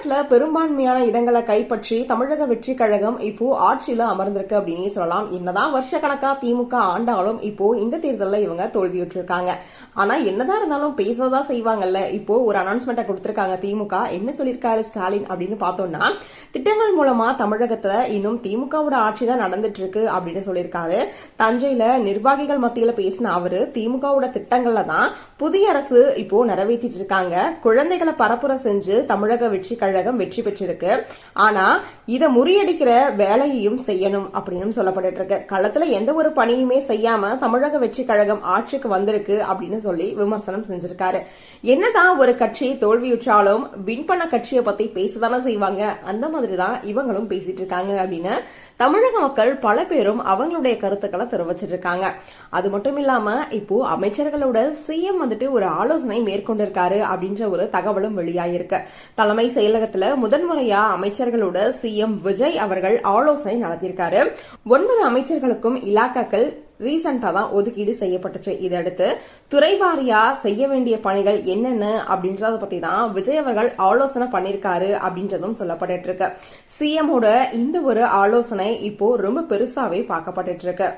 தமிழ்நாட்டுல பெரும்பான்மையான இடங்களை கைப்பற்றி தமிழக வெற்றி கழகம் இப்போ ஆட்சியில அமர்ந்திருக்கு அப்படின்னு சொல்லலாம். என்னதான் வருஷ கணக்கா திமுக ஆண்டாலும் இப்போ இந்த தேர்தலில் இவங்க தோல்வியுற்றிருக்காங்க. ஆனா என்னதான் இருந்தாலும் பேசதான் செய்வாங்கல்ல. இப்போ ஒரு அனௌன்ஸ்மெண்ட்டை கொடுத்திருக்காங்க திமுக. என்ன சொல்லியிருக்காரு ஸ்டாலின் அப்படின்னு பார்த்தோம்னா, திட்டங்கள் மூலமா தமிழகத்துல இன்னும் திமுகவோட ஆட்சி தான் நடந்துட்டு இருக்கு அப்படின்னு சொல்லியிருக்காரு. தஞ்சையில நிர்வாகிகள் மத்தியில பேசின அவரு திமுகவோட திட்டங்கள்ல தான் புதிய அரசு இப்போ நிறைவேற்றிட்டு இருக்காங்க. குழந்தைகளை பரப்புரை செஞ்சு தமிழக வெற்றி கழகம் வெற்றி பெற்றிருக்கு. ஆனா இத முறியடிக்கிற வேலையையும் செய்யணும் அப்படின்னு சொல்லப்பட்டு இருக்கு. களத்துல எந்த ஒரு பணியுமே செய்யாம தமிழக வெற்றி கழகம் ஆட்சிக்கு வந்திருக்கு அப்படின்னு சொல்லி விமர்சனம் செஞ்சிருக்காரு. என்னதான் ஒரு கட்சி தோல்வியுற்றாலும் வின் பண்ண கட்சியை பத்தி பேசதானே செய்வாங்க. அந்த மாதிரிதான் இவங்களும் பேசிட்டு இருக்காங்க அப்படின்னு தமிழக மக்கள் பல பேரும் அவங்களுடைய கருத்துக்களை தெரிவிச்சிட்டு இருக்காங்க. அது மட்டும் இல்லாம இப்போ அமைச்சர்களோட சிஎம் வந்துட்டு ஒரு ஆலோசனை மேற்கொண்டிருக்காரு அப்படின்ற ஒரு தகவலும் வெளியாயிருக்கு. தலைமை செயலகத்துல முதன்முறையா அமைச்சர்களோட சிஎம் விஜய் அவர்கள் ஆலோசனை நடத்தியிருக்காரு. 9 அமைச்சர்களுக்கும் இலாக்காக்கள் ரீசெண்டா தான் ஒதுக்கீடு செய்யப்பட்டுச்சு. இதடுத்து துறைவாரியா செய்ய வேண்டிய பணிகள் என்னென்ன அப்படின்றத பத்தி தான் விஜய் அவர்கள் ஆலோசனை பண்ணிருக்காரு அப்படின்றதும் சொல்லப்பட்டு இருக்கு. சிஎமோட இந்த ஒரு ஆலோசனை இப்போ ரொம்ப பெருசாவே பார்க்கப்பட்டு இருக்கு.